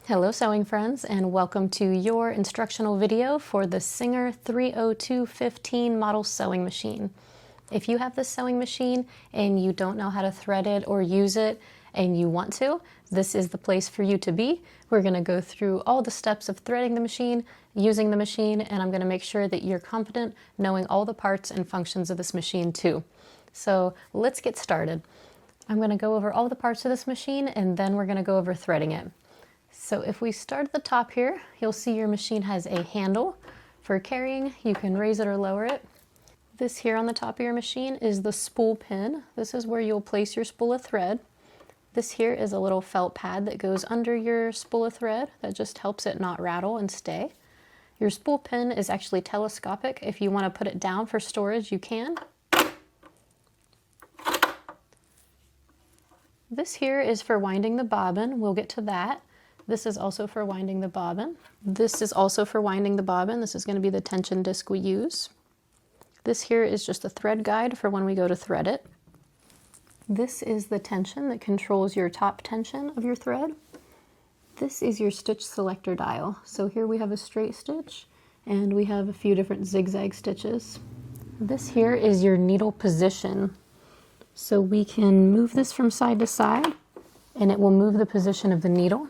Hello sewing friends, and welcome to your instructional video for the Singer 30215 model sewing machine. If you have this sewing machine and you don't know how to thread it or use it and you want to, this is the place for you to be. We're going to go through all the steps of threading the machine, using the machine, and I'm going to make sure that you're confident knowing all the parts and functions of this machine too. So let's get started. I'm going to go over all the parts of this machine and then we're going to go over threading it. So if we start at the top here, you'll see your machine has a handle for carrying. You can raise it or lower it. This here on the top of your machine is the spool pin. This is where you'll place your spool of thread. This here is a little felt pad that goes under your spool of thread that just helps it not rattle and stay. Your spool pin is actually telescopic. If you want to put it down for storage, you can. This here is for winding the bobbin. We'll get to that. This is also for winding the bobbin. This is also for winding the bobbin. This is going to be the tension disc we use. This here is just a thread guide for when we go to thread it. This is the tension that controls your top tension of your thread. This is your stitch selector dial. So here we have a straight stitch and we have a few different zigzag stitches. This here is your needle position. So we can move this from side to side and it will move the position of the needle.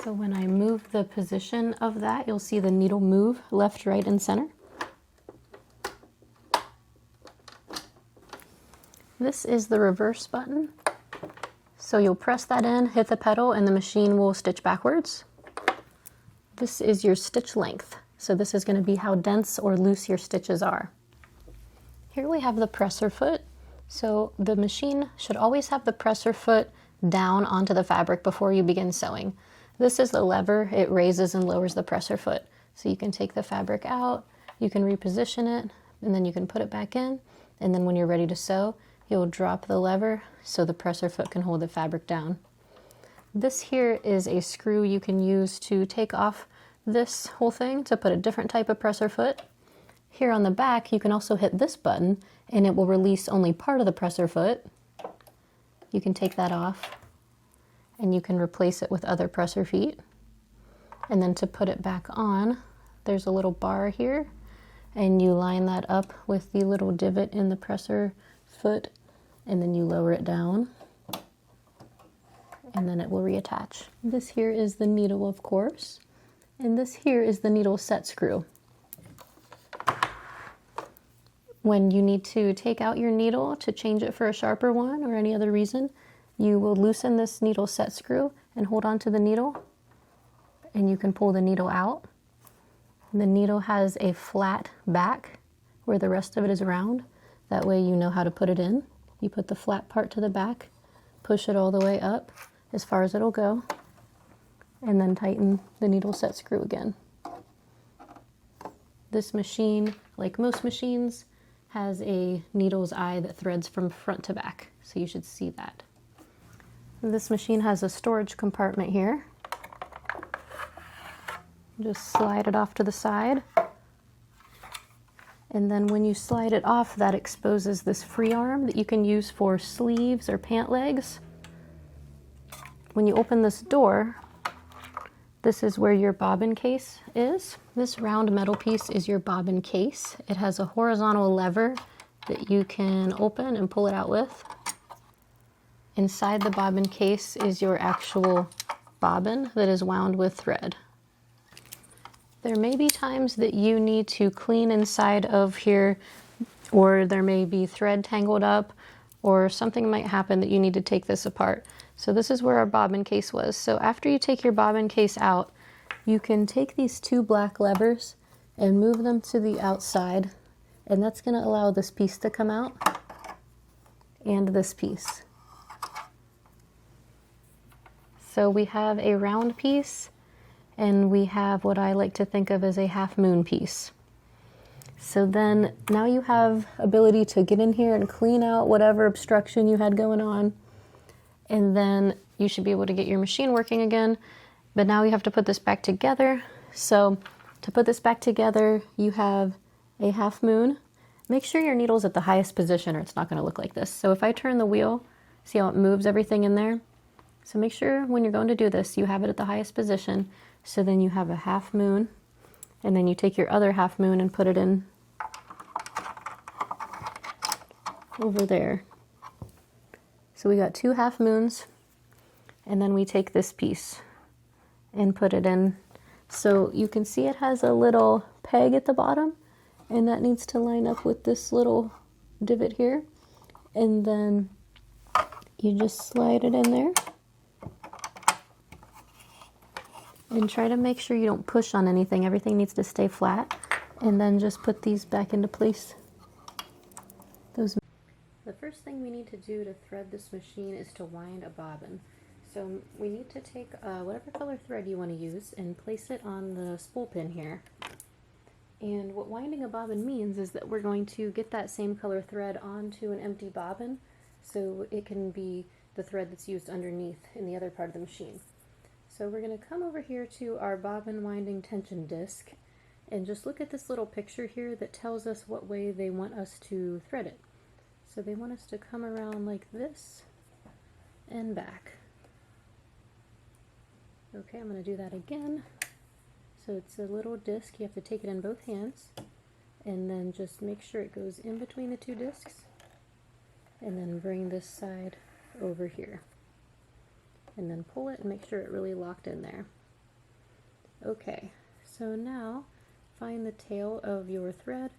So when I move the position of that, you'll see the needle move left, right, and center. This is the reverse button. So you'll press that in, hit the pedal, and the machine will stitch backwards. This is your stitch length. So this is going to be how dense or loose your stitches are. Here we have the presser foot. So the machine should always have the presser foot down onto the fabric before you begin sewing. This is the lever. It raises and lowers the presser foot. So you can take the fabric out, you can reposition it, and then you can put it back in. And then when you're ready to sew, you'll drop the lever so the presser foot can hold the fabric down. This here is a screw you can use to take off this whole thing to put a different type of presser foot. Here on the back, you can also hit this button and it will release only part of the presser foot. You can take that off and you can replace it with other presser feet. And then to put it back on, there's a little bar here and you line that up with the little divot in the presser foot and then you lower it down and then it will reattach. This here is the needle, of course, and this here is the needle set screw. When you need to take out your needle to change it for a sharper one or any other reason, you will loosen this needle set screw and hold on to the needle and you can pull the needle out. The needle has a flat back where the rest of it is round. That way you know how to put it in. You put the flat part to the back, push it all the way up as far as it'll go, and then tighten the needle set screw again. This machine, like most machines, has a needle's eye that threads from front to back, so you should see that. This machine has a storage compartment here. Just slide it off to the side. And then when you slide it off, that exposes this free arm that you can use for sleeves or pant legs. When you open this door, this is where your bobbin case is. This round metal piece is your bobbin case. It has a horizontal lever that you can open and pull it out with. Inside the bobbin case is your actual bobbin that is wound with thread. There may be times that you need to clean inside of here, or there may be thread tangled up, or something might happen that you need to take this apart. So this is where our bobbin case was. So after you take your bobbin case out, you can take these two black levers and move them to the outside, and that's going to allow this piece to come out and this piece. So we have a round piece and we have what I like to think of as a half moon piece. So then now you have ability to get in here and clean out whatever obstruction you had going on, and then you should be able to get your machine working again. But now you have to put this back together. So to put this back together, you have a half moon. Make sure your needle's at the highest position or it's not going to look like this. So if I turn the wheel, see how it moves everything in there? So make sure when you're going to do this, you have it at the highest position. So then you have a half moon, and then you take your other half moon and put it in over there. So we got 2 half moons, and then we take this piece and put it in. So you can see it has a little peg at the bottom, and that needs to line up with this little divot here. And then you just slide it in there. And try to make sure you don't push on anything. Everything needs to stay flat. And then just put these back into place. The first thing we need to do to thread this machine is to wind a bobbin. So we need to take whatever color thread you want to use and place it on the spool pin here. And what winding a bobbin means is that we're going to get that same color thread onto an empty bobbin, so it can be the thread that's used underneath in the other part of the machine. So we're going to come over here to our bobbin winding tension disc and just look at this little picture here that tells us what way they want us to thread it. So they want us to come around like this and back. Okay, I'm going to do that again. So it's a little disc, you have to take it in both hands and then just make sure it goes in between the 2 discs and then bring this side over here. And then pull it and make sure it really locked in there. Okay, so now find the tail of your thread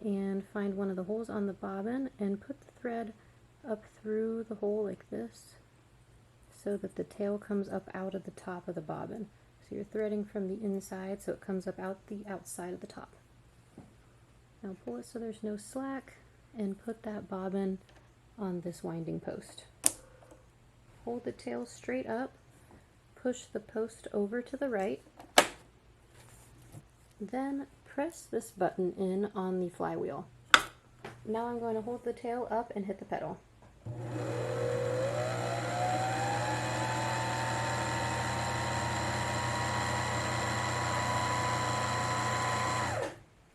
and find one of the holes on the bobbin and put the thread up through the hole like this so that the tail comes up out of the top of the bobbin. So you're threading from the inside so it comes up out the outside of the top. Now pull it so there's no slack and put that bobbin on this winding post. Hold the tail straight up, push the post over to the right, then press this button in on the flywheel. Now I'm going to hold the tail up and hit the pedal.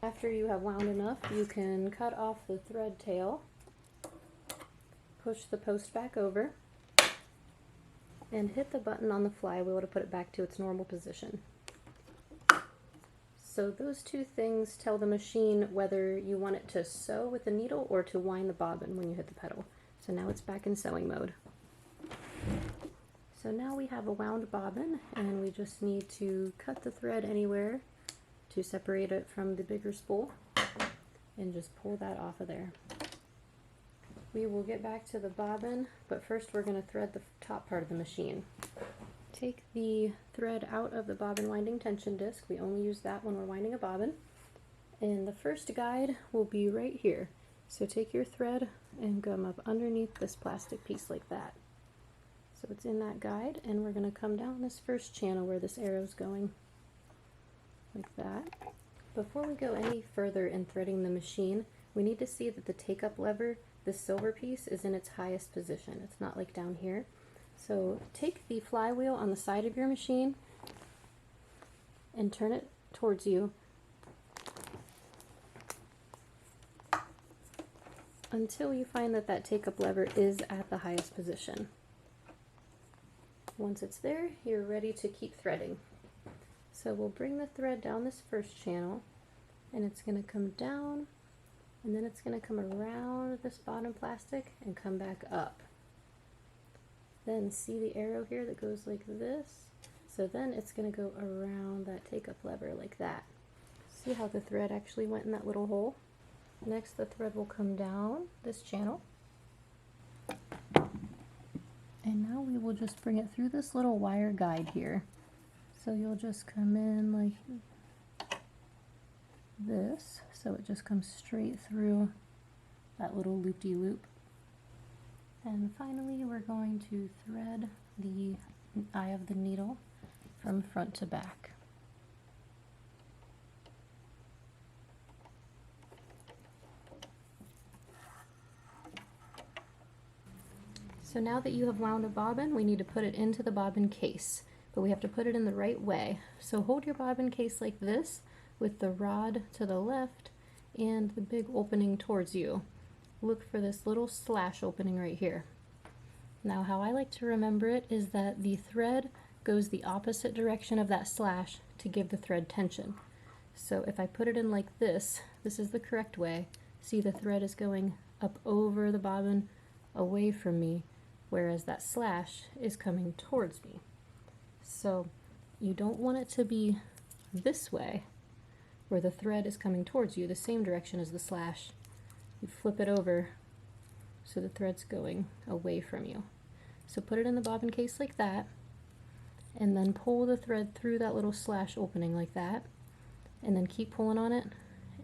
After you have wound enough, you can cut off the thread tail, push the post back over, and hit the button on the flywheel to put it back to its normal position. So those 2 things tell the machine whether you want it to sew with the needle or to wind the bobbin when you hit the pedal. So now it's back in sewing mode. So now we have a wound bobbin, and we just need to cut the thread anywhere to separate it from the bigger spool and just pull that off of there. We will get back to the bobbin, but first we're going to thread the top part of the machine. Take the thread out of the bobbin winding tension disc. We only use that when we're winding a bobbin. And the first guide will be right here. So take your thread and come up underneath this plastic piece like that. So it's in that guide, and we're going to come down this first channel where this arrow is going, like that. Before we go any further in threading the machine, we need to see that the take-up lever, this silver piece, is in its highest position. It's not like down here. So take the flywheel on the side of your machine and turn it towards you until you find that that take-up lever is at the highest position. Once it's there, you're ready to keep threading. So we'll bring the thread down this first channel, and it's going to come down, and then it's going to come around this bottom plastic and come back up. Then see the arrow here that goes like this? So then it's going to go around that take-up lever like that. See how the thread actually went in that little hole? Next, the thread will come down this channel. And now we will just bring it through this little wire guide here. So you'll just come in like this, so it just comes straight through that little loop-de-loop. And finally, we're going to thread the eye of the needle from front to back. So now that you have wound a bobbin, we need to put it into the bobbin case, but we have to put it in the right way. So hold your bobbin case like this, with the rod to the left and the big opening towards you. Look for this little slash opening right here. Now how I like to remember it is that the thread goes the opposite direction of that slash to give the thread tension. So if I put it in like this is the correct way. See, the thread is going up over the bobbin away from me, whereas that slash is coming towards me. So you don't want it to be this way, where the thread is coming towards you, the same direction as the slash. You flip it over so the thread's going away from you. So put it in the bobbin case like that, and then pull the thread through that little slash opening like that, and then keep pulling on it.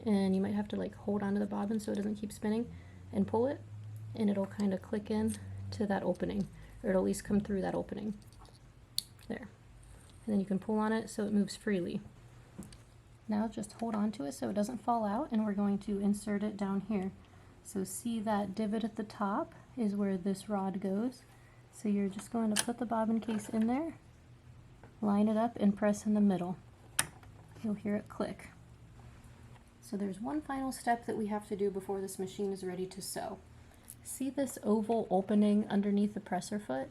And you might have to like hold onto the bobbin so it doesn't keep spinning, and pull it, and it'll kind of click in to that opening, or it'll at least come through that opening. There. And then you can pull on it so it moves freely. Now just hold on to it so it doesn't fall out, and we're going to insert it down here. So see that divot at the top is where this rod goes. So you're just going to put the bobbin case in there, line it up, and press in the middle. You'll hear it click. So there's one final step that we have to do before this machine is ready to sew. See this oval opening underneath the presser foot?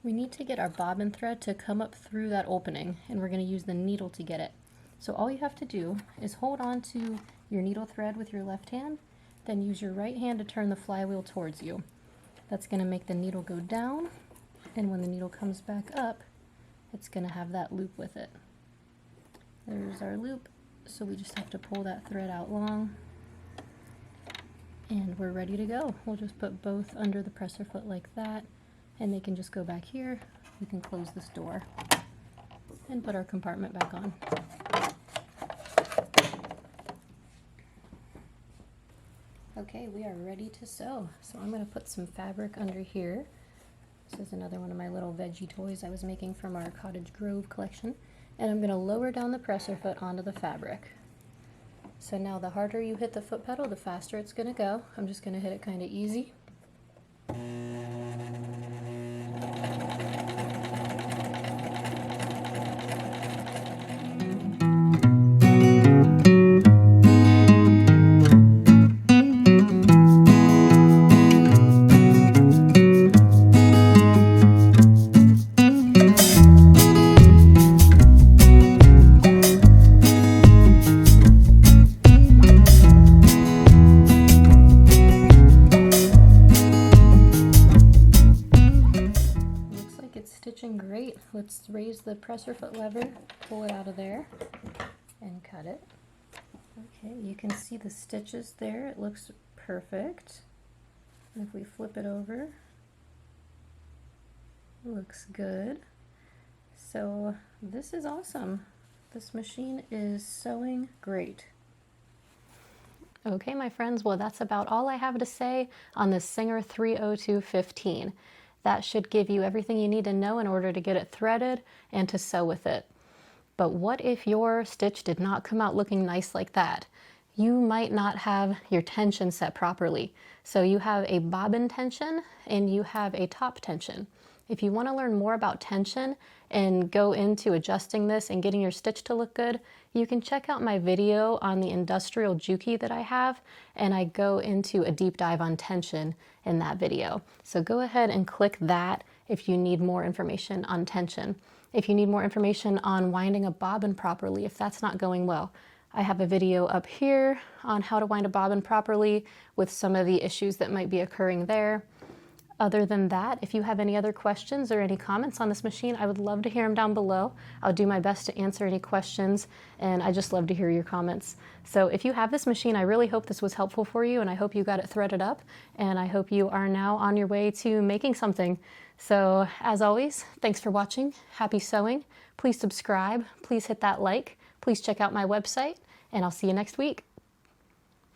We need to get our bobbin thread to come up through that opening, and we're going to use the needle to get it. So all you have to do is hold on to your needle thread with your left hand, then use your right hand to turn the flywheel towards you. That's going to make the needle go down, and when the needle comes back up, it's going to have that loop with it. There's our loop, so we just have to pull that thread out long, and we're ready to go. We'll just put both under the presser foot like that, and they can just go back here. We can close this door and put our compartment back on. Okay, we are ready to sew. So I'm going to put some fabric under here. This is another one of my little veggie toys I was making from our Cottage Grove collection. And I'm going to lower down the presser foot onto the fabric. So now the harder you hit the foot pedal, the faster it's going to go. I'm just going to hit it kind of easy. Stitching great. Let's raise the presser foot lever, pull it out of there, and cut it. Okay, you can see the stitches there. It looks perfect. And if we flip it over, it looks good. So this is awesome. This machine is sewing great. Okay, my friends, well, that's about all I have to say on the Singer 30215. That should give you everything you need to know in order to get it threaded and to sew with it. But what if your stitch did not come out looking nice like that? You might not have your tension set properly. So you have a bobbin tension and you have a top tension. If you want to learn more about tension and go into adjusting this and getting your stitch to look good, you can check out my video on the industrial Juki that I have, and I go into a deep dive on tension in that video. So go ahead and click that if you need more information on tension. If you need more information on winding a bobbin properly, if that's not going well, I have a video up here on how to wind a bobbin properly with some of the issues that might be occurring there. Other than that, if you have any other questions or any comments on this machine, I would love to hear them down below. I'll do my best to answer any questions, and I just love to hear your comments. So if you have this machine, I really hope this was helpful for you, and I hope you got it threaded up, and I hope you are now on your way to making something. So as always, thanks for watching. Happy sewing. Please subscribe. Please hit that like. Please check out my website, and I'll see you next week.